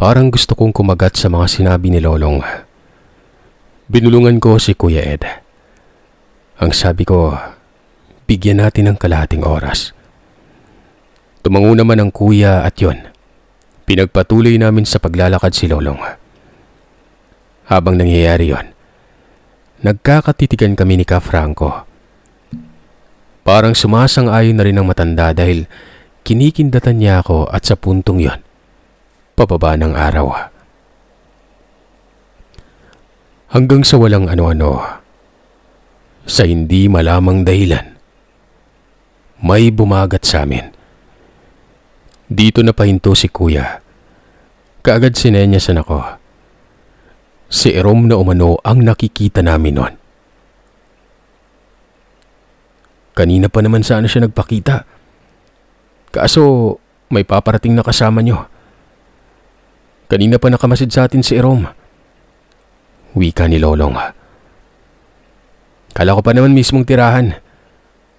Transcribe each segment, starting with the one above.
Parang gusto kong kumagat sa mga sinabi ni Lolong. Binulungan ko si Kuya Ed. Ang sabi ko, bigyan natin ng kalahating oras. Tumango naman ang kuya at yon. Pinagpatuloy namin sa paglalakad si Lolong. Habang nangyayari yon, nagkakatitigan kami ni Ka Franco. Parang sumasang-ayon na rin ang matanda dahil kinikindatan niya ako at sa puntong yon, pababa ng araw. Hanggang sa walang ano-ano, sa hindi malamang dahilan, may bumagat sa amin. Dito na pahinto si kuya. Kaagad sinenyasan ako. Si Erom na umano ang nakikita namin noon. Kanina pa naman sana siya nagpakita. Kaso may paparating na kasama nyo. Kanina pa nakamasid sa atin si Erom. Wika ni Lolong. Kala ko pa naman mismong tirahan.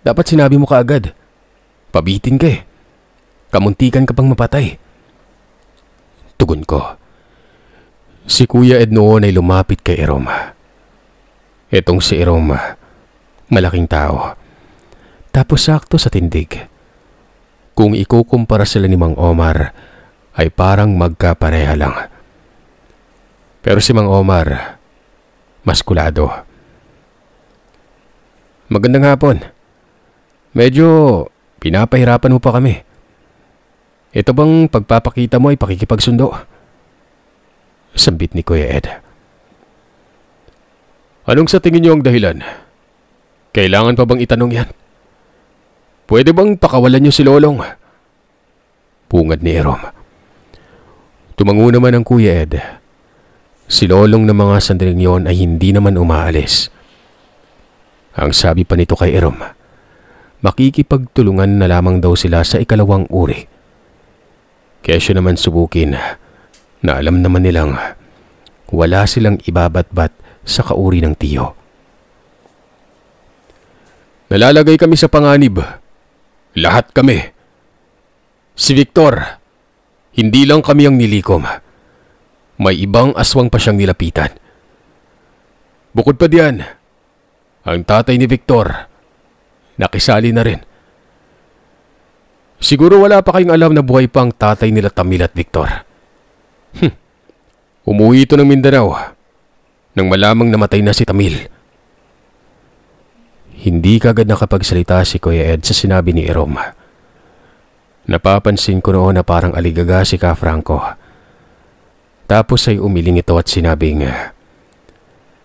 Dapat sinabi mo kaagad. Pabitin ka eh. Kamuntikan ka pang mapatay. Tugon ko. Si Kuya Ed noon ay lumapit kay Erom. Etong si Erom, malaking tao. Tapos sakto sa tindig. Kung ikukumpara sila ni Mang Omar, ay parang magkapareha lang. Pero si Mang Omar, maskulado. Magandang hapon. Medyo pinapahirapan mo pa kami. Ito bang pagpapakita mo ay pakikipagsundo? Sambit ni Kuya Ed. Anong sa tingin niyo ang dahilan? Kailangan pa bang itanong yan? Pwede bang pakawalan niyo si Lolong? Pungad ni Erom. Tumango naman ang Kuya Ed. Si Lolong na mga sandaling yon ay hindi naman umaalis. Ang sabi pa nito kay Erom, makikipagtulungan na lamang daw sila sa ikalawang uri. Kesyo naman subukin na alam naman nilang wala silang ibabatbat sa kauri ng tiyo. Nalalagay kami sa panganib. Lahat kami. Si Victor, hindi lang kami ang nilikom. May ibang aswang pa siyang nilapitan. Bukod pa diyan, ang tatay ni Victor, nakisali na rin. Siguro wala pa kayong alam na buhay pa ang tatay nila Tamil at Victor. Umuwi ito ng Mindanao nang malamang namatay na si Tamil. Hindi kagad nakapagsalita si Kuya Ed sa sinabi ni Erom. Napapansin ko noon na parang aligaga si Ka Franco. Tapos ay umiling ito at sinabing,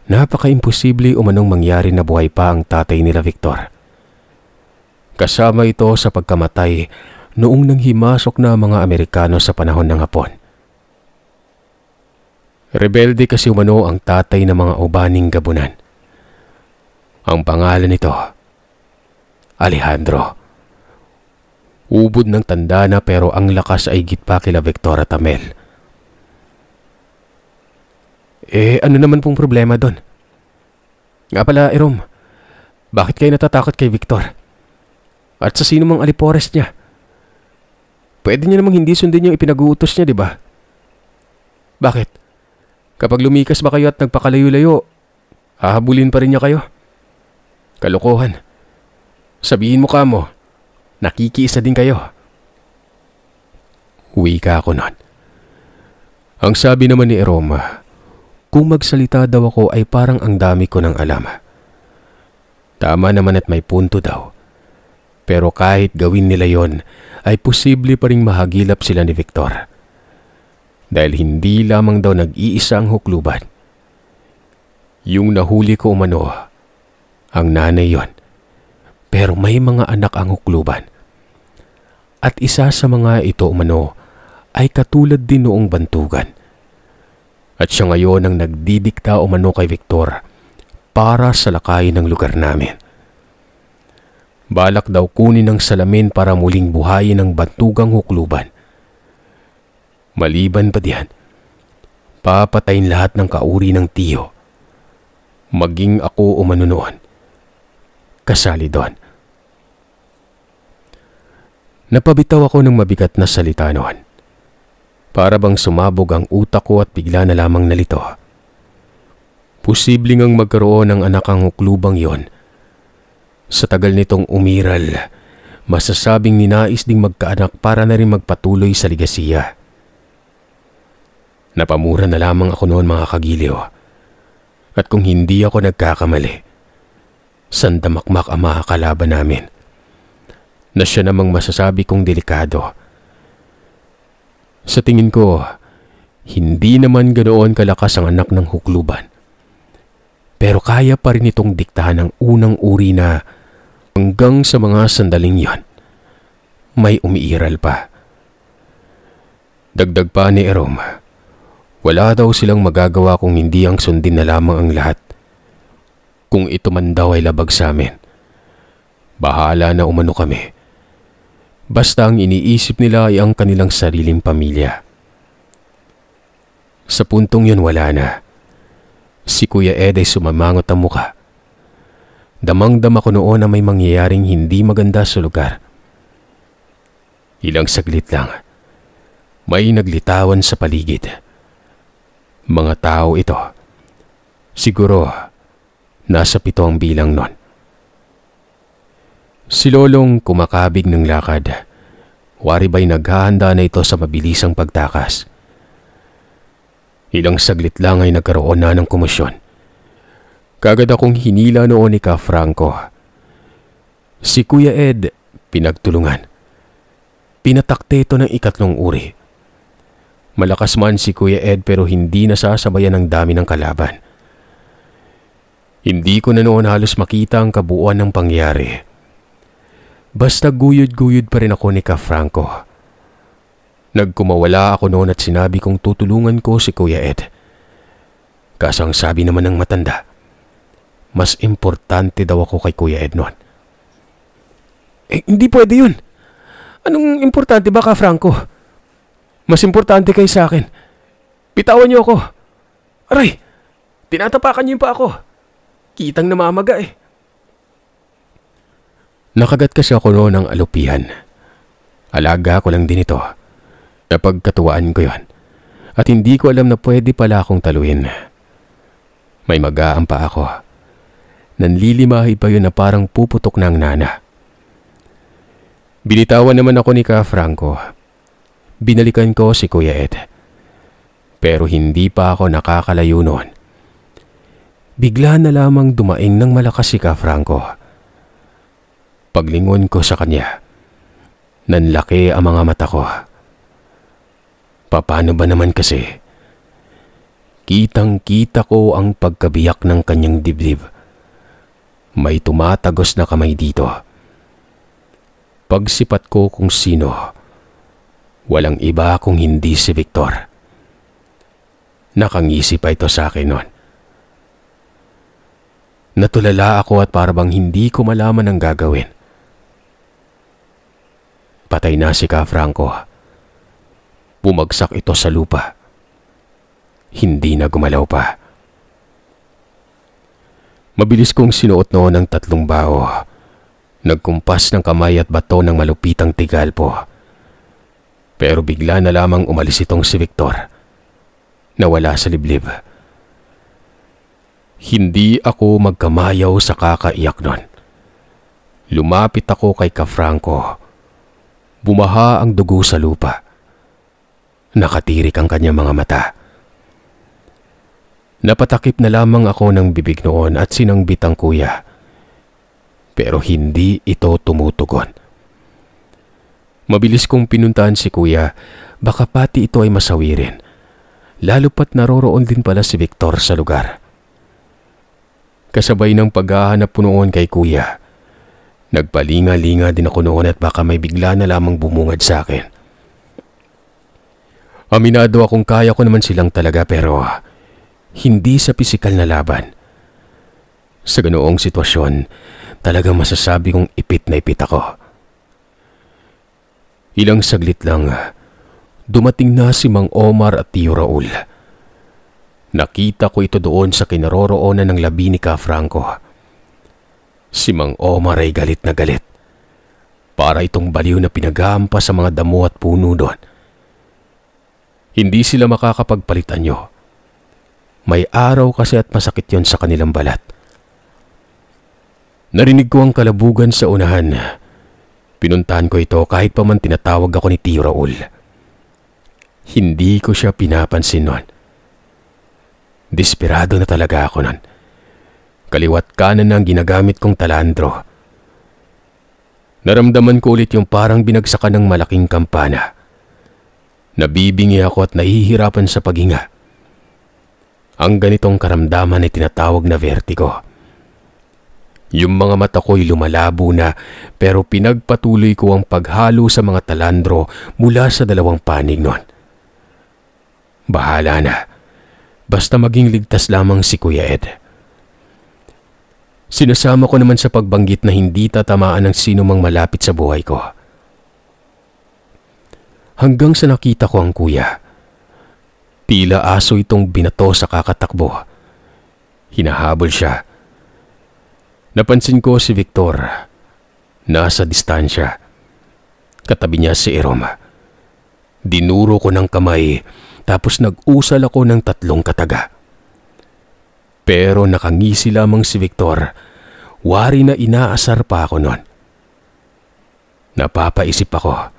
napaka-imposible umanong mangyari na buhay pa ang tatay nila Victor. Kasama ito sa pagkamatay noong nanghimasok na mga Amerikano sa panahon ng Hapon. Rebelde kasi umano ang tatay ng mga ubaning gabunan. Ang pangalan nito, Alejandro. Ubod ng tanda na pero ang lakas ay higit pa kila Victor at Amel. Ano naman pong problema doon? Nga pala, Erom, bakit kayo natatakot kay Victor? At sa sino mang alipores niya? Pwede niya namang hindi sundin yung ipinag-uutos niya, di ba? Bakit? Kapag lumikas ba kayo at nagpakalayo-layo, hahabulin pa rin niya kayo? Kalokohan. Sabihin mo kamo, nakikiisa din kayo. Wika ako nun. Ang sabi naman ni Erom, kung magsalita daw ako ay parang ang dami ko ng alam. Tama naman at may punto daw. Pero kahit gawin nila yon, ay posible pa ring mahagilap sila ni Victor. Dahil hindi lamang daw nag-iisa ang hukluban. Yung nahuli ko umano, ang nanay yon. Pero may mga anak ang hukluban. At isa sa mga ito umano ay katulad din noong bantugan. At siya ngayon ang nagdidikta umano kay Victor para salakayin ng lugar namin. Balak daw kunin ng salamin para muling buhayin ang bantugang hukluban. Maliban pa diyan, papatayin lahat ng kauri ng tiyo. Maging ako umano noon. Kasali doon. Napabitaw ako ng mabigat na salita noon. Para bang sumabog ang utak ko at bigla na lamang nalito. Posible ngang magkaroon ng anak ang huklubang yon. Sa tagal nitong umiral, masasabing ninais ding magkaanak para na rin magpatuloy sa ligasiya. Napamura na lamang ako noon mga kagiliw. At kung hindi ako nagkakamali, sandamakmak ang mga kalaban namin, na siya namang masasabi kong delikado. Sa tingin ko, hindi naman ganoon kalakas ang anak ng hukluban. Pero kaya pa rin itong diktahan ng unang uri na hanggang sa mga sandaling yon, may umiiral pa. Dagdag pa ni Erom, wala daw silang magagawa kung hindi ang sundin na lamang ang lahat. Kung ito man daw ay labag sa amin, bahala na umano kami. Basta ang iniisip nila ay ang kanilang sariling pamilya. Sa puntong yun wala na. Si Kuya Ed ay sumamangot ang muka. Damang-dama ko noon na may mangyayaring hindi maganda sa lugar. Ilang saglit lang, may naglitawan sa paligid. Mga tao ito. Siguro, nasa 7 ang bilang nun. Si Lolong kumakabig ng lakad. Wari ba'y naghahanda na ito sa mabilisang pagtakas. Ilang saglit lang ay nagkaroon na ng komosyon. Kagad akong hinila noon ni Ka Franco. Si Kuya Ed pinagtulungan. Pinatakte ito ng 3 uri. Malakas man si Kuya Ed pero hindi nasasabayan ng dami ng kalaban. Hindi ko na noon halos makita ang kabuuan ng pangyari. Basta guyod-guyod pa rin ako ni Ka Franco. Nagkumawala ako noon at sinabi kong tutulungan ko si Kuya Ed. Kaso ang sabi naman ng matanda, mas importante daw ako kay Kuya Ed noon. Hindi pwede yun. Anong importante ba, Ka Franco? Mas importante kayo sa akin. Bitawan niyo ako. Aray, tinatapakan niyo pa ako. Kitang namamaga eh. Nakagat kasi ako noon ng alupihan. Alaga ko lang din ito. Napagkatuwaan ko yon. At hindi ko alam na pwede pala akong taluin. May magaang pa ako. Nanlilimahi pa yun na parang puputok ng nana. Binitawan naman ako ni Ka Franco. Binalikan ko si Kuya Ed. Pero hindi pa ako nakakalayo noon. Bigla na lamang dumaing ng malakas si Ka Franco. Paglingon ko sa kanya, nanlaki ang mga mata ko. Paano ba naman kasi? Kitang-kita ko ang pagkabiyak ng kanyang dibdib. May tumatagos na kamay dito. Pagsipat ko kung sino, walang iba kung hindi si Victor. Nakangisi pa ito sa akin noon. Natulala ako at parang hindi ko malaman ang gagawin. Patay na si Ka Franco. Bumagsak ito sa lupa. Hindi na gumalaw pa. Mabilis kong sinuot noon ang 3 bao. Nagkumpas ng kamay at bato ng malupitang tigalpo. Pero bigla na lamang umalis itong si Victor. Nawala sa liblib. Hindi ako magkamayaw sa kakaiyak nun. Lumapit ako kay Ka Franco. Bumaha ang dugo sa lupa. Nakatirik ang kanyang mga mata. Napatakip na lamang ako ng bibig noon at sinangbit ang kuya. Pero hindi ito tumutugon. Mabilis kong pinuntahan si kuya, baka pati ito ay masawirin. Lalo pat naroroon din pala si Victor sa lugar. Kasabay ng paghahanap po noon kay kuya, nagpalinga-linga din ako noon at baka may bigla na lamang bumungad sa akin. Aminado akong kaya ko naman silang talaga pero hindi sa pisikal na laban. Sa ganoong sitwasyon, talagang masasabi kong ipit na ipit ako. Ilang saglit lang, dumating na si Mang Omar at Tio Raul. Nakita ko ito doon sa kinaroroonan ng labi ni Ka Franco. Si Mang Omar ay galit na galit. Para itong baliw na pinaghampa sa mga damo at puno doon. Hindi sila makakapagpalit anyo. May araw kasi at masakit yon sa kanilang balat. Narinig ko ang kalabugan sa unahan. Pinuntahan ko ito kahit pa man tinatawag ako ni Tio Raul. Hindi ko siya pinapansin noon. Desperado na talaga ako noon. Kaliwat kanan na ang ginagamit kong talandro. Naramdaman ko ulit yung parang binagsakan ng malaking kampana. Nabibingi ako at nahihirapan sa paghinga. Ang ganitong karamdaman ay tinatawag na vertigo. Yung mga mata ko'y lumalabo na pero pinagpatuloy ko ang paghalo sa mga talandro mula sa dalawang panig noon. Bahala na. Basta maging ligtas lamang si Kuya Ed. Sinasama ko naman sa pagbanggit na hindi tatamaan ng sino mang malapit sa buhay ko. Hanggang sa nakita ko ang kuya. Tila aso itong binato sa kakatakbo. Hinahabol siya. Napansin ko si Victor. Nasa distansya. Katabi niya si Eroma. Dinuro ko ng kamay tapos nag-usal ako ng 3 kataga. Pero nakangisi lamang si Victor. Wari na inaasar pa ako noon. Napapaisip ako.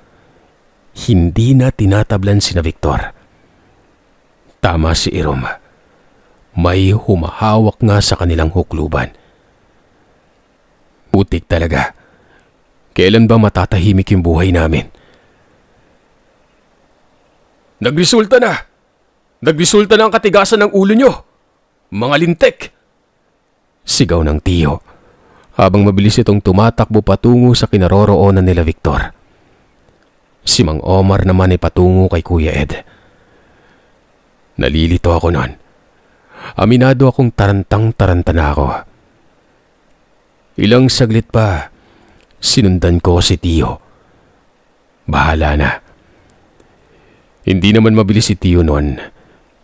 Hindi na tinatablan sina Victor. Tama si Eroma. May humahawak nga sa kanilang hukluban. Putik talaga. Kailan ba matatahimik yung buhay namin? Nagresulta na! Nagresulta na ang katigasan ng ulo nyo! Mga lintik! Sigaw ng Tio, habang mabilis itong tumatakbo patungo sa kinaroroonan nila Victor. Si Mang Omar naman ay patungo kay Kuya Ed. Nalilito ako noon. Aminado akong tarantang-taranta na ako. Ilang saglit pa, sinundan ko si Tio. Bahala na. Hindi naman mabilis si Tio noon.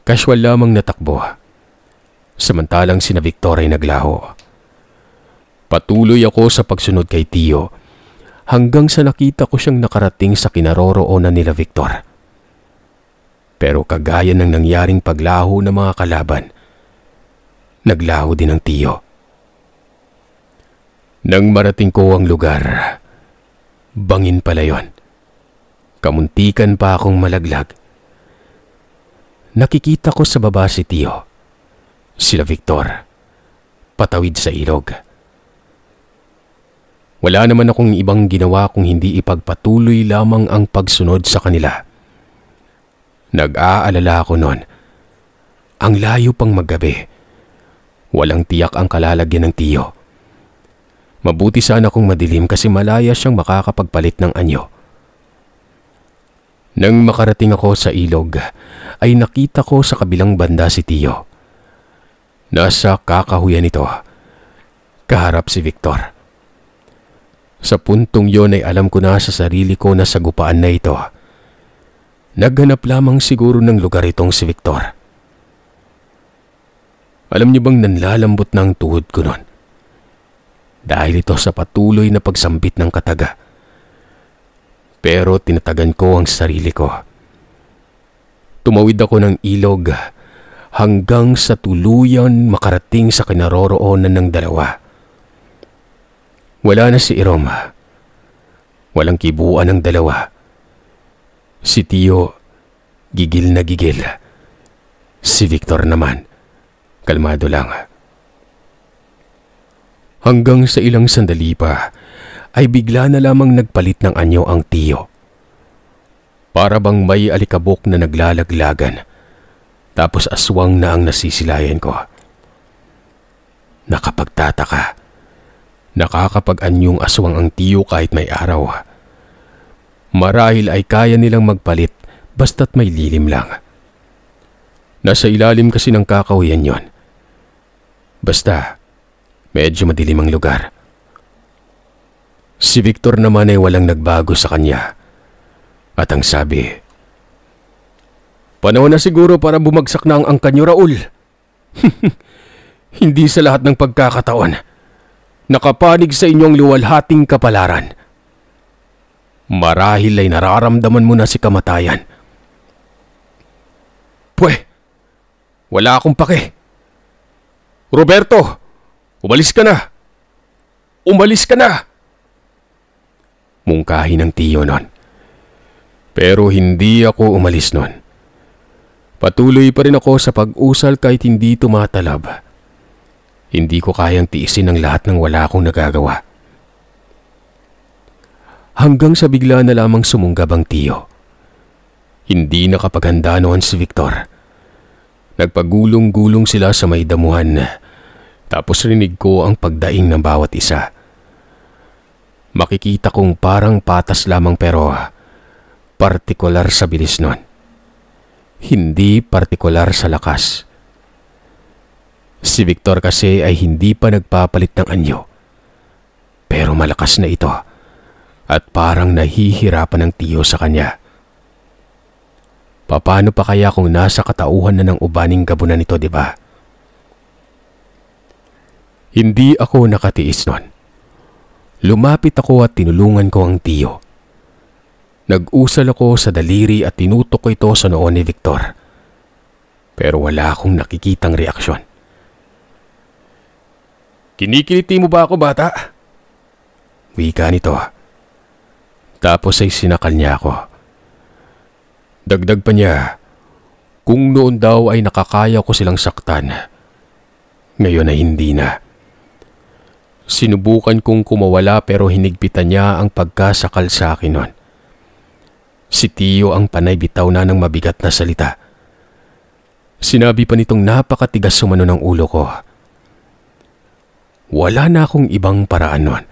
Casual lamang natakbo. Samantalang sina Victor ay naglaho. Patuloy ako sa pagsunod kay Tio hanggang sa nakita ko siyang nakarating sa kinaroroonan nila Victor. Pero kagaya ng nangyaring paglaho ng mga kalaban, naglaho din ang Tio. Nang marating ko ang lugar, bangin pala yon. Kamuntikan pa akong malaglag. Nakikita ko sa baba si Tio. Sila Victor, patawid sa ilog. Wala naman akong ibang ginawa kung hindi ipagpatuloy lamang ang pagsunod sa kanila. Nag-aalala ako noon. Ang layo pang maggabi. Walang tiyak ang kalalagyan ng Tio. Mabuti sana kung madilim kasi malaya siyang makakapagpalit ng anyo. Nang makarating ako sa ilog, ay nakita ko sa kabilang banda si Tio. Nasa kakahuyan ito. Kaharap si Victor. Sa puntong yon ay alam ko na sa sarili ko na sagupaan na ito. Naghanap lamang siguro ng lugar itong si Victor. Alam niyo bang nanlalambot na ang tuhod ko noon? Dahil ito sa patuloy na pagsambit ng kataga. Pero tinatagan ko ang sarili ko. Tumawid ako ng ilog hanggang sa tuluyan makarating sa kinaroroonan ng dalawa. Wala na si Eroma. Walang kibuan ng dalawa. Si Tio, gigil na gigil. Si Victor naman, kalmado lang. Hanggang sa ilang sandali pa, ay bigla na lamang nagpalit ng anyo ang Tio. Para bang may alikabok na naglalaglagan, tapos aswang na ang nasisilayan ko. Nakapagtataka. Nakakapag-anyong aswang ang Tio kahit may araw. Marahil ay kaya nilang magpalit basta't may lilim lang. Nasa ilalim kasi ng kakahuyan yon. Basta, medyo madilim ang lugar. Si Victor naman ay walang nagbago sa kanya. At ang sabi, "Panahon na siguro para bumagsak na ang angkan niyo, Raul." Hindi sa lahat ng pagkakataon nakapanig sa inyong luwalhating kapalaran. Marahil ay nararamdaman mo na si kamatayan. Pwe, wala akong pake. Roberto, umalis ka na. Umalis ka na. Mungkahi ng tiyo nun. Pero hindi ako umalis nun. Patuloy pa rin ako sa pag-usal kahit hindi tumatalab. Hindi ko kayang tiisin ang lahat ng wala akong nagagawa. Hanggang sa bigla na lamang sumunggab ang tiyo. Hindi nakapaghanda noon si Victor. Nagpagulong-gulong sila sa may damuhan. Tapos rinig ko ang pagdaing ng bawat isa. Makikita kong parang patas lamang pero partikular sa bilis nun. Hindi partikular sa lakas. Si Victor kasi ay hindi pa nagpapalit ng anyo. Pero malakas na ito at parang nahihirapan ng tiyo sa kanya. Paano pa kaya kung nasa katauhan na ng ubaning gabunan nito, di ba? Hindi ako nakatiis nun. Lumapit ako at tinulungan ko ang tiyo. Nag-usal ako sa daliri at tinutok ko ito sa noo ni Victor. Pero wala akong nakikitang reaksyon. Kinikiliti mo ba ako, bata? Wika nito. Tapos ay sinakal niya ako. Dagdag pa niya, kung noon daw ay nakakaya ko silang saktan, ngayon ay hindi na. Sinubukan kong kumawala pero hinigpitan niya ang pagkasakal sa akin noon. Si Tio ang panay bitaw na ng mabigat na salita. Sinabi pa nitong napakatigas sumano ng ulo ko. Wala na akong ibang paraan noon,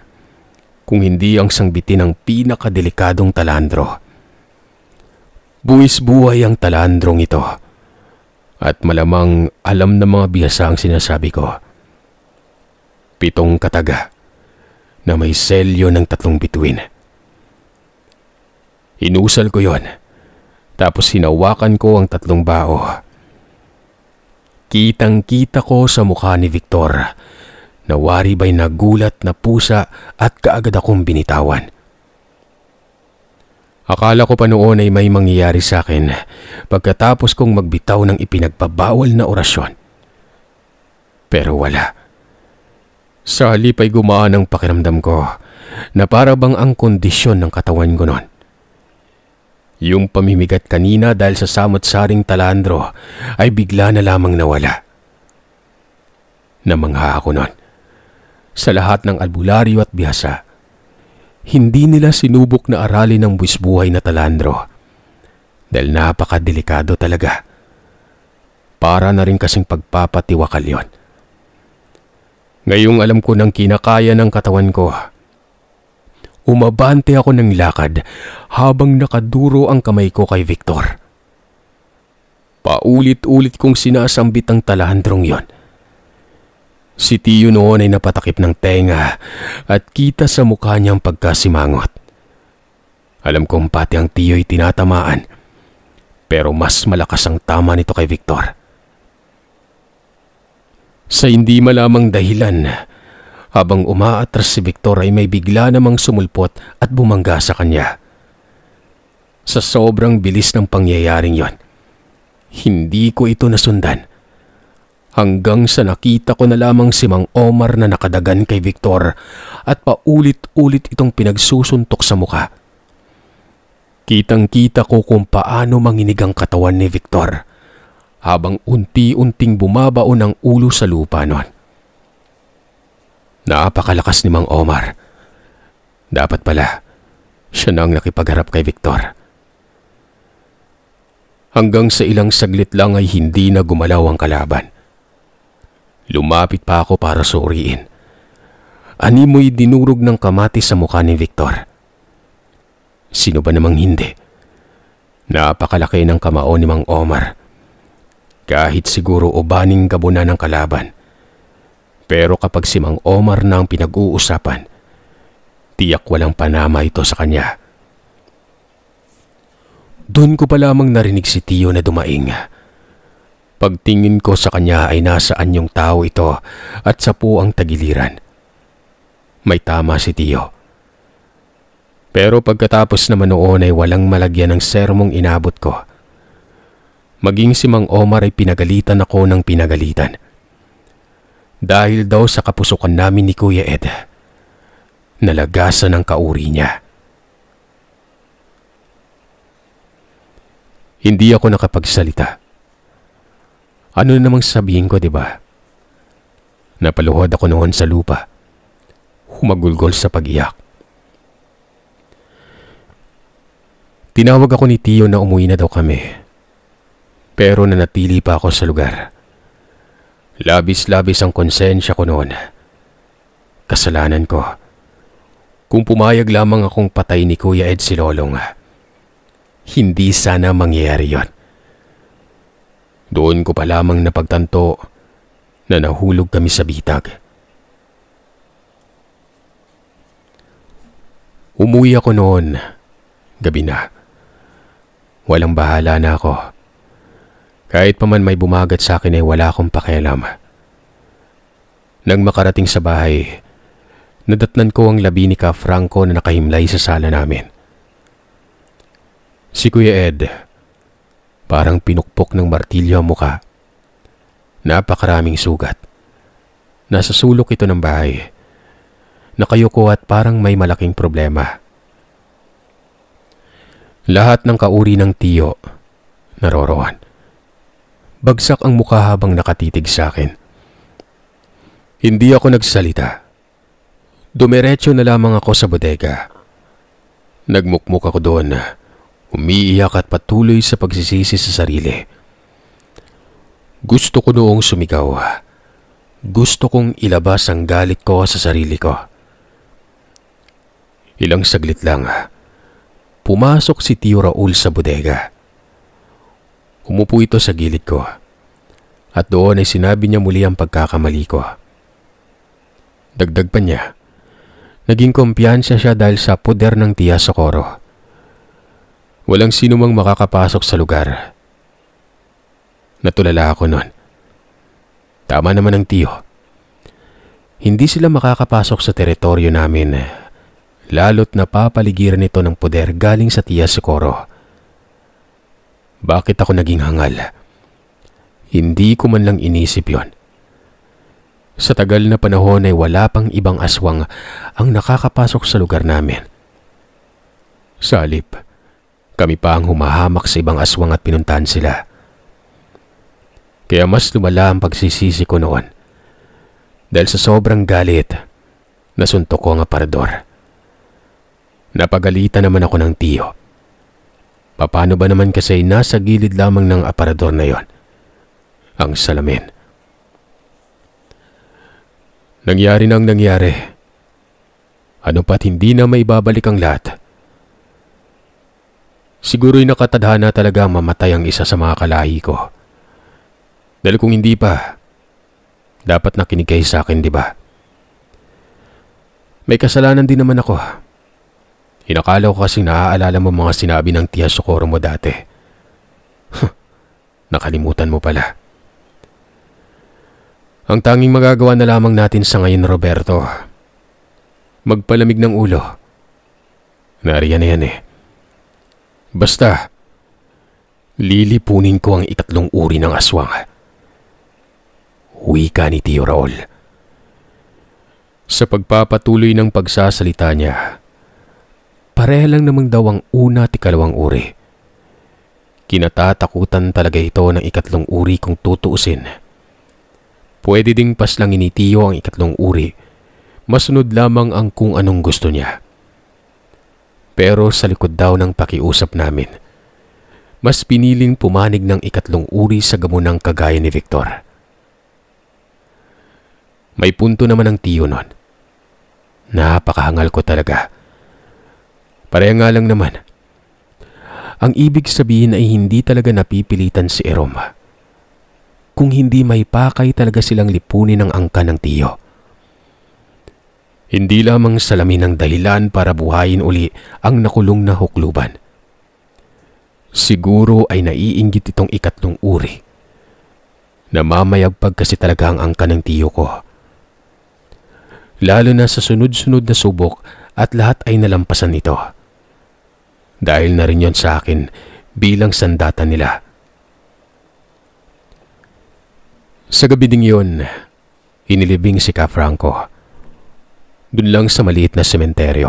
kung hindi ang sangbitin ng pinakadelikadong talandro. Buwis buhay ang talandrong ito, at malamang alam ng mga bihasa ang sinasabi ko. 7 kataga na may selyo ng 3 bituin. Inusal ko yon, tapos hinawakan ko ang 3 bao. Kitang-kita ko sa mukha ni Victor na wari ba'y nagulat na pusa at kaagad akong binitawan. Akala ko pa noon ay may mangyayari sa akin pagkatapos kong magbitaw ng ipinagbabawal na orasyon. Pero wala. Sa halip ay gumaan ang pakiramdam ko na para bang ang kondisyon ng katawan ko noon. Yung pamimigat kanina dahil sa samot-saring talandro ay bigla na lamang nawala. Namangha ako noon. Sa lahat ng albularyo at bihasa, hindi nila sinubok na aralin ng buwisbuhay na talandro dahil napakadelikado talaga. Para na rin kasing pagpapatiwakal yon. Ngayong alam ko ng kinakaya ng katawan ko, umabante ako ng lakad habang nakaduro ang kamay ko kay Victor. Paulit-ulit kong sinasambit ang talandrong yon. Si Tio noon ay napatakip ng tenga at kita sa mukha niyang pagkasimangot. Alam kong pati ang Tio ay tinatamaan, pero mas malakas ang tama nito kay Victor. Sa hindi malamang dahilan, habang umaatras si Victor ay may bigla namang sumulpot at bumangga sa kanya. Sa sobrang bilis ng pangyayaring yon, hindi ko ito nasundan. Hanggang sa nakita ko na lamang si Mang Omar na nakadagan kay Victor at paulit-ulit itong pinagsusuntok sa mukha. Kitang-kita ko kung paano manginig ang katawan ni Victor habang unti-unting bumabaon ang ulo sa lupa noon. Napakalakas ni Mang Omar. Dapat pala, siya na ang nakipagharap kay Victor. Hanggang sa ilang saglit lang ay hindi na gumalaw ang kalaban. Lumapit pa ako para suriin. Animoy dinurog ng kamatis sa mukha ni Victor. Sino ba namang hindi? Napakalaki ng kamao ni Mang Omar. Kahit siguro ubaning gabunan ng kalaban. Pero kapag si Mang Omar na ang pinag-uusapan, tiyak walang panama ito sa kanya. Doon ko pa lamang narinig si Tio na dumaing. Pagtingin ko sa kanya ay nasaan yung tao ito at sa puang tagiliran. May tama si Tio. Pero pagkatapos naman noon ay walang malagyan ng sermong inabot ko. Maging si Mang Omar ay pinagalitan ako ng pinagalitan. Dahil daw sa kapusukan namin ni Kuya Ed, nalagasan ang kauri niya. Hindi ako nakapagsalita. Ano na namang sabihin ko, di ba? Napaluhod ako noon sa lupa. Humagulgol sa pag-iyak. Tinawag ako ni Tio na umuwi na daw kami. Pero nanatili pa ako sa lugar. Labis-labis ang konsensya ko noon. Kasalanan ko. Kung pumayag lamang akong patay ni Kuya Ed si Lolong, hindi sana mangyayari yon. Doon ko pa lamang napagtanto na nahulog kami sa bitag. Umuwi ako noon. Gabi na. Walang bahala na ako. Kahit pa man may bumagat sa akin ay wala akong pakialam. Nang makarating sa bahay, nadatnan ko ang labi ni Ka Franco na nakahimlay sa sala namin. Si Kuya Ed, parang pinukpok ng martilyo ang muka. Napakaraming sugat. Nasa sulok ito ng bahay. Nakayuko at parang may malaking problema. Lahat ng kauri ng Tio naroroon. Bagsak ang mukha habang nakatitig sa akin. Hindi ako nagsalita. Dumiretso na lamang ako sa bodega. Nagmukmuk ako doon, umiiyak at patuloy sa pagsisisi sa sarili. Gusto ko noong sumigaw. Gusto kong ilabas ang galit ko sa sarili ko. Ilang saglit lang, pumasok si Tio Raul sa bodega. Umupo ito sa gilid ko at doon ay sinabi niya muli ang pagkakamali ko. Dagdag pa niya, naging kumpiyansa siya dahil sa poder ng Tia Socorro. Walang sino mang makakapasok sa lugar. Natulala ako noon. Tama naman ang Tio. Hindi sila makakapasok sa teritoryo namin, lalo't napapaligiran ito ng poder galing sa Tia Socorro. Bakit ako naging hangal? Hindi ko man lang inisip yon. Sa tagal na panahon ay wala pang ibang aswang ang nakakapasok sa lugar namin. Sa halip, kami pa ang humahamak sa ibang aswang at pinuntahan sila. Kaya mas lumala ang pagsisisi ko noon. Dahil sa sobrang galit, nasuntok ko ang aparador. Napagalitan naman ako ng Tio. Paano ba naman kasi nasa gilid lamang ng aparador na yon? Ang salamin. Nangyari nang nangyari. Ano pa't hindi na maibabalik ang lahat. Siguro'y nakatadhana talaga mamatay ang isa sa mga kalahi ko. Dahil kung hindi pa, dapat nakinig kayo sa akin, di ba? May kasalanan din naman ako. Inakala ko kasing naaalala mo mga sinabi ng Tia Socorro mo dati. Nakalimutan mo pala. Ang tanging magagawa na lamang natin sa ngayon, Roberto, magpalamig ng ulo. Nariyan na yan eh. Basta, lilipunin ko ang ikatlong uri ng aswang. Wika ni Tio Raul. Sa pagpapatuloy ng pagsasalita niya, pareha lang namang daw ang una at ikalawang uri. Kinatatakutan talaga ito ng ikatlong uri kung tutuusin. Pwede ding paslangin ni Tio ang ikatlong uri, masunod lamang ang kung anong gusto niya. Pero sa likod daw ng pakiusap namin, mas piniling pumanig ng ikatlong uri sa gamunang kagaya ni Victor. May punto naman ang Tio nun. Napakahangal ko talaga. Pareha nga lang naman. Ang ibig sabihin ay hindi talaga napipilitan si Eroma. Kung hindi may pakay talaga silang lipunin ang angka ng Tio. Hindi lamang salamin ang dahilan para buhayin uli ang nakulong na hukluban. Siguro ay naiinggit itong ikatlong uri. Namamayagpag kasi talaga ang angka ng Tio ko. Lalo na sa sunod-sunod na subok at lahat ay nalampasan ito. Dahil na rin yon sa akin bilang sandata nila. Sa gabi ding yun, inilibing si Ka Franco. Dun lang sa maliit na sementeryo.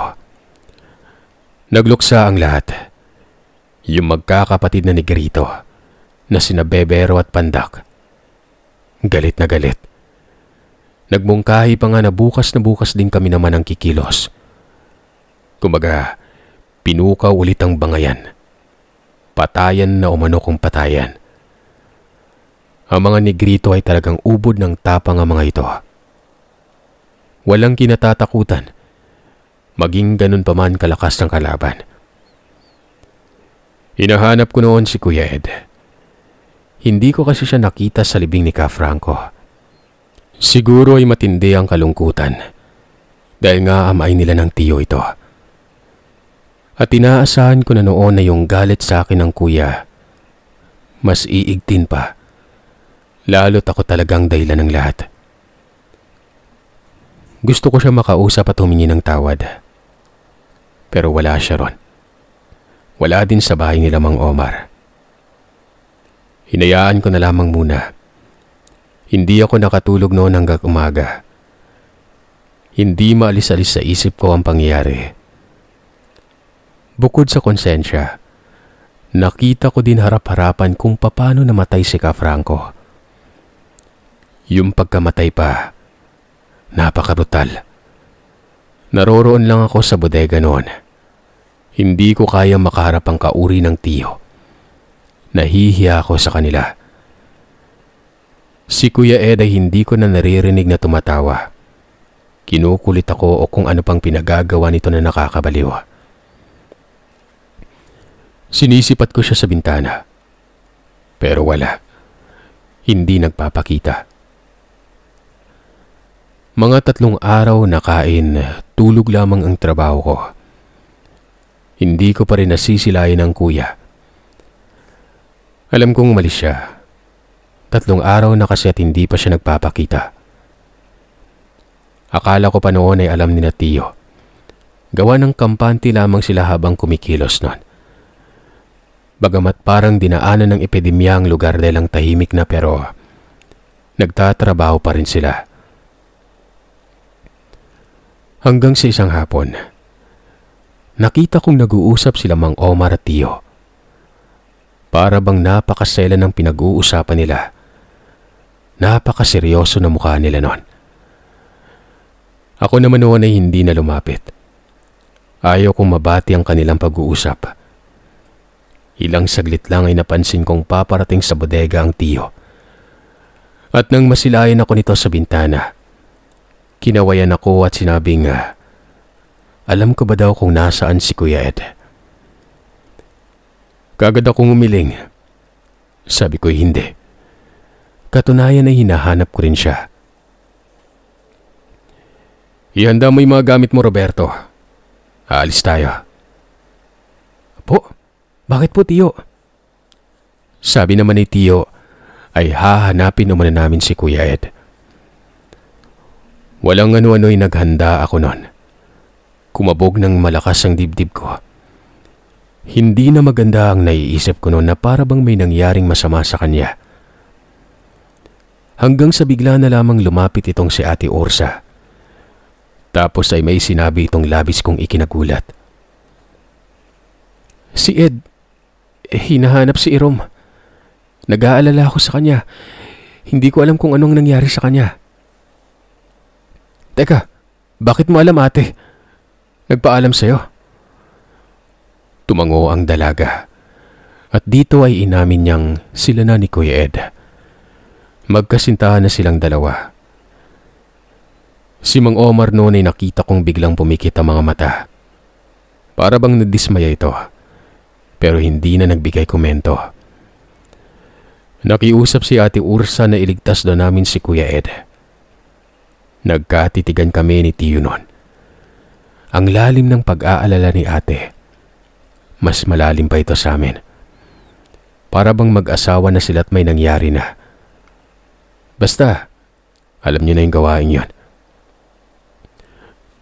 Nagluksa ang lahat. Yung magkakapatid na Negrito na sina Bebero at Pandak. Galit na galit. Nagmungkahi pa nga na bukas din kami naman ang kikilos. Kumbaga, pinukaw ulit ang bangayan. Patayan na umano kung patayan. Ang mga Negrito ay talagang ubod ng tapang ang mga ito. Walang kinatatakutan, maging ganun pa man kalakas ng kalaban. Hinahanap ko noon si Kuya Ed. Hindi ko kasi siya nakita sa libing ni Ka Franco. Siguro ay matindi ang kalungkutan dahil nga amay nila ng tiyo ito. At inaasahan ko na noon na yung galit sa akin ng kuya mas iigtin pa. Lalo't ako talagang dahilan ng lahat. Gusto ko siya makausap at humingi ng tawad. Pero wala siya ron. Wala din sa bahay nila Mang Omar. Hinayaan ko na lamang muna. Hindi ako nakatulog noon hanggang umaga. Hindi maalis-alis sa isip ko ang pangyayari. Bukod sa konsensya, nakita ko din harap-harapan kung paano namatay si Ka Franco. Yung pagkamatay pa, napakabrutal. Naroroon lang ako sa bodega noon. Hindi ko kaya makaharap ang kauri ng tiyo. Nahihiya ako sa kanila. Si Kuya Ed ay hindi ko na naririnig na tumatawa. Kinukulit ako o kung ano pang pinagagawa nito na nakakabaliw. Sinisipat ko siya sa bintana. Pero wala. Hindi nagpapakita. Mga 3 araw na kain, tulog lamang ang trabaho ko. Hindi ko pa rin nasisilayan ang kuya. Alam kong umalis siya. 3 araw na kasi at hindi pa siya nagpapakita. Akala ko pa noon ay alam ni na tiyo. Gawa ng kampante lamang sila habang kumikilos noon. Bagamat parang dinaanan ng epidemya ang lugar dahil ang tahimik na pero nagtatrabaho pa rin sila. Hanggang sa isang hapon, nakita kong nag-uusap sila Mang Omar at tiyo. Para bang napakasela ng pinag-uusapan nila. Napakaseryoso na mukha nila noon. Ako naman noon ay hindi na lumapit. Ayaw kong mabati ang kanilang pag-uusap. Ilang saglit lang ay napansin kong paparating sa bodega ang tiyo. At nang masilayan ako nito sa bintana, kinawayan ako at sinabing, alam ko ba daw kung nasaan si Kuya Ed? Kagad akong umiling. Sabi ko hindi. Katunayan ay hinahanap ko rin siya. Ihanda mo yung mga gamit mo, Roberto. Aalis tayo. Po? Bakit po, tiyo? Sabi naman ni tiyo ay hahanapin naman namin si Kuya Ed. Walang ano-ano'y naghanda ako noon. Kumabog ng malakas ang dibdib ko. Hindi na maganda ang naiisip ko noon na para bang may nangyaring masama sa kanya. Hanggang sa bigla na lamang lumapit itong si Ate Ursa. Tapos ay may sinabi itong labis kong ikinagulat. Si Ed, hinahanap si Irom. Nag-aalala ako sa kanya. Hindi ko alam kung anong nangyari sa kanya. Teka, bakit mo alam ate? Nagpaalam sa'yo. Tumango ang dalaga. At dito ay inamin niyang sila na ni Kuya Ed. Magkasintahan na silang dalawa. Si Mang Omar noon ay nakita kong biglang pumikit ang mga mata. Para bang nadismaya ito. Pero hindi na nagbigay komento. Nakiusap si Ate Ursa na iligtas daw namin si Kuya Ed. Nagkatitigan kami ni tiyo noon. Ang lalim ng pag-aalala ni ate. Mas malalim pa ito sa amin. Para bang mag-asawa na sila at may nangyari na. Basta, alam niyo na yung gawain yon.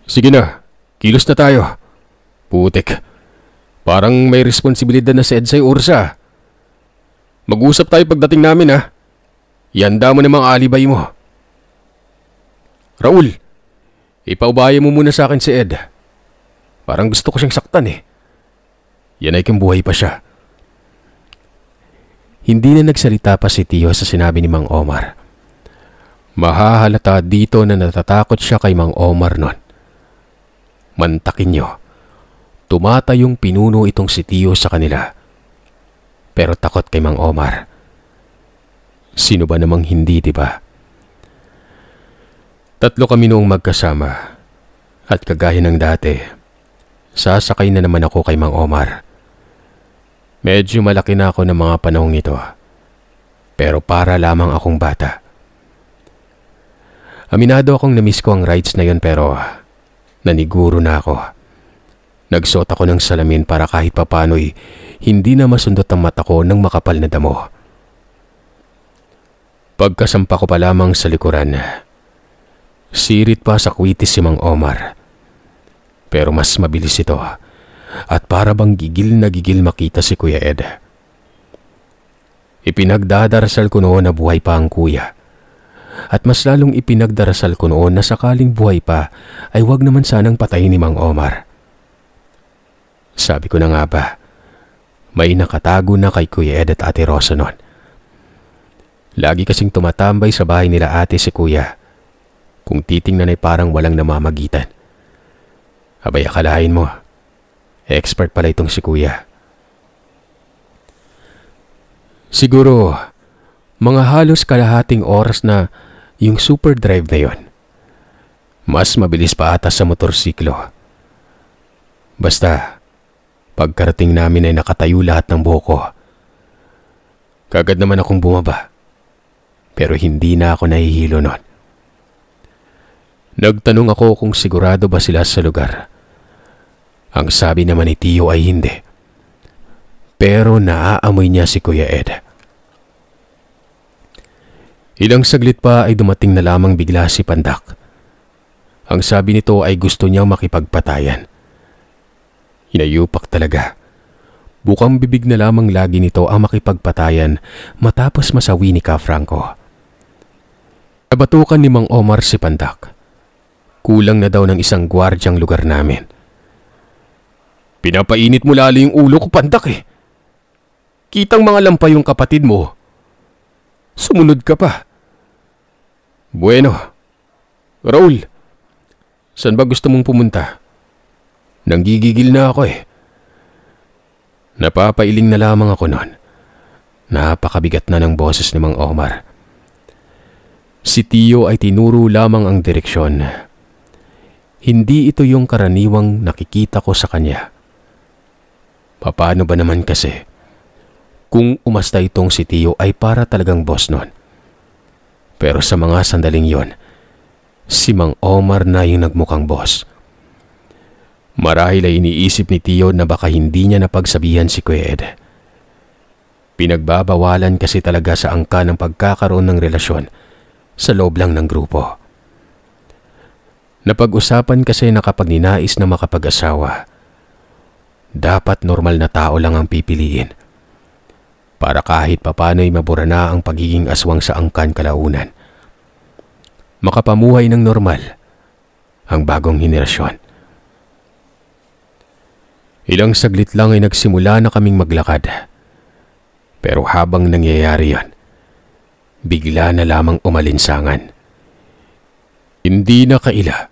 Sige na, kilos na tayo. Putik, parang may responsibilidad na si Ed sa'yo, Ursa. Mag-usap tayo pagdating namin ha. Ihanda mo namang alibay mo. Raul, ipaubaya mo muna sa akin si Ed. Parang gusto ko siyang saktan eh. Yan ay kung buhay pa siya. Hindi na nagsalita pa si Tio sa sinabi ni Mang Omar. Mahahalata dito na natatakot siya kay Mang Omar nun. Mantakin niyo, tumatayong pinuno itong si Tio sa kanila. Pero takot kay Mang Omar. Sino ba namang hindi, diba? Tatlo kami noong magkasama. At kagaya ng dati, sasakay na naman ako kay Mang Omar. Medyo malaki na ako ng mga panahong ito. Pero para lamang akong bata. Aminado akong namiss ko ang rides na yon pero naniguro na ako. Nagsuot ako ng salamin para kahit papano'y hindi na masundot ang mata ko ng makapal na damo. Pagkasampa ko pa lamang sa likuran, sirit pa sa kwitis si Mang Omar. Pero mas mabilis ito at para bang gigil na gigil makita si Kuya Ed. Ipinagdadarasal ko noon na buhay pa ang kuya. At mas lalong ipinagdarasal ko noon na sakaling buhay pa ay wag naman sanang patayin ni Mang Omar. Sabi ko na nga ba, may nakatago na kay Kuya Ed at Ate Rosa noon. Lagi kasing tumatambay sa bahay nila ate si kuya. Kung titingnan ay parang walang namamagitan. Abay akalain mo, expert pala itong si kuya. Siguro, mga halos kalahating oras na yung super drive na yon. Mas mabilis pa ata sa motorsiklo. Basta, pagkarating namin ay nakatayo lahat ng buhok ko. Kagad naman akong bumaba. Pero hindi na ako nahihilo nun. Nagtanong ako kung sigurado ba sila sa lugar. Ang sabi naman ni Tio ay hindi. Pero naaamoy niya si Kuya Ed. Ilang saglit pa ay dumating na lamang bigla si Pandak. Ang sabi nito ay gusto niyang makipagpatayan. Hinayupak talaga. Bukang bibig na lamang lagi nito ang makipagpatayan matapos masawi ni Ka Franco. Nabatukan ni Mang Omar si Pandak. Kulang na daw ng isang gwardyang lugar namin. Pinapainit mo lalo yung ulo ko, Pandak eh. Kitang mga lampay yung kapatid mo. Sumunod ka pa. Bueno. Raul, saan ba gusto mong pumunta? Nanggigigil na ako eh. Napapailing na lamang ako noon. Napakabigat na ng boses ni Mang Omar. Si Tio ay tinuro lamang ang direksyon. Hindi ito yung karaniwang nakikita ko sa kanya. Paano ba naman kasi? Kung umasta itong si Tio ay para talagang boss noon. Pero sa mga sandaling yon, si Mang Omar na yung nagmukhang boss. Marahil ay iniisip ni Tio na baka hindi niya napagsabihan si Kuya Ed. Pinagbabawalan kasi talaga sa angka ng pagkakaroon ng relasyon sa loob lang ng grupo. Napag-usapan kasi na kapag ninais na makapag-asawa, dapat normal na tao lang ang pipiliin. Para kahit papano'y mabura na ang pagiging aswang sa angkan kalaunan. Makapamuhay ng normal ang bagong henerasyon. Ilang saglit lang ay nagsimula na kaming maglakad. Pero habang nangyayari yan, bigla na lamang umalinsangan. Hindi na kaila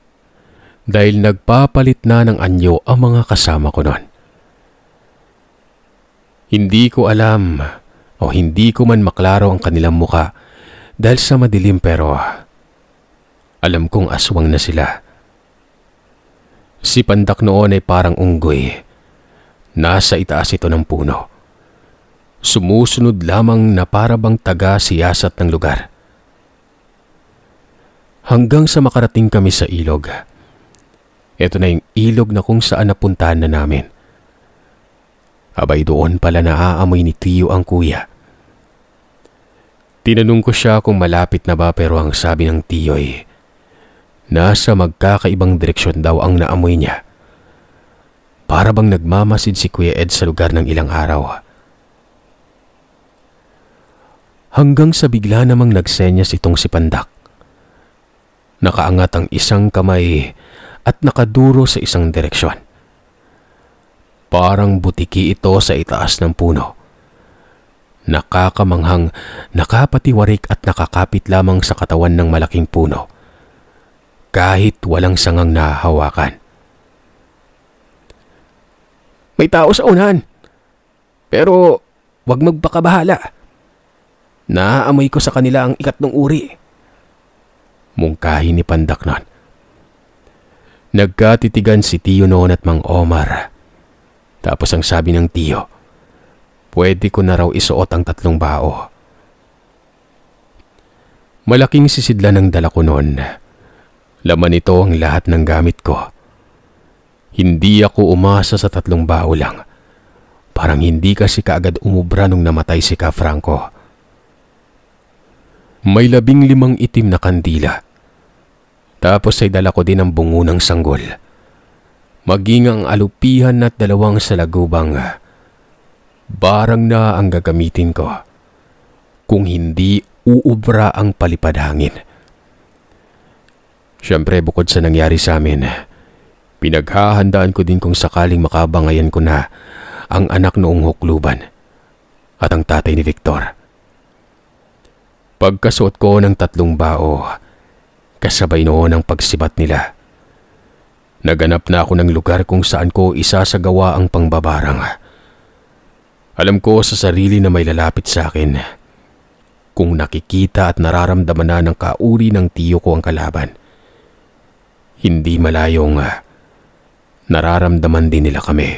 dahil nagpapalit na ng anyo ang mga kasama ko noon. Hindi ko alam o hindi ko man maklaro ang kanilang muka dahil sa madilim pero alam kong aswang na sila. Si Pandak noon ay parang unggoy. Nasa itaas ito ng puno. Sumusunod lamang na para bang taga-siyasat ng lugar. Hanggang sa makarating kami sa ilog. Ito na yung ilog na kung saan napuntahan na namin. Abay doon pala naaamoy ni Tio ang kuya. Tinanong ko siya kung malapit na ba pero ang sabi ng Tio ay nasa magkakaibang direksyon daw ang naamoy niya. Para bang nagmamasid si Kuya Ed sa lugar ng ilang araw. Hanggang sa bigla namang nagsenyas itong si Pandak. Nakaangat ang isang kamay at nakaduro sa isang direksyon. Parang butiki ito sa itaas ng puno. Nakakamanghang, nakapatiwarik at nakakapit lamang sa katawan ng malaking puno, kahit walang sangang nahahawakan. May tao sa unahan, pero wag magpakabahala. Naaamoy ko sa kanila ang ikatlong uri. Mungkahi ni Pandak noon. Nagkatitigan si Tiyo noon at Mang Omar. Tapos ang sabi ng Tiyo, pwede ko na raw isuot ang 3 bao. Malaking sisidlan ang dala ko noon. Laman ito ang lahat ng gamit ko. Hindi ako umasa sa 3 bao lang. Parang hindi kasi kaagad umubra nung namatay si Ka Franco. May 15 itim na kandila. Tapos ay dala ko din ang bungunang sanggol. Maging ang alupihan at 2 salagubang. Barang na ang gagamitin ko kung hindi uubra ang palipad hangin. Siyempre bukod sa nangyari sa amin, pinaghahandaan ko din kung sakaling makabangayan ko na ang anak noong hukluban at ang tatay ni Victor. Pagkasuot ko ng 3 bao, kasabay noon ang pagsibat nila. Naganap na ako ng lugar kung saan ko isasagawa ang pangbabarang. Alam ko sa sarili na may lalapit sa akin. Kung nakikita at nararamdaman na ng kauri ng tiyo ko ang kalaban, hindi malayong nararamdaman din nila kami.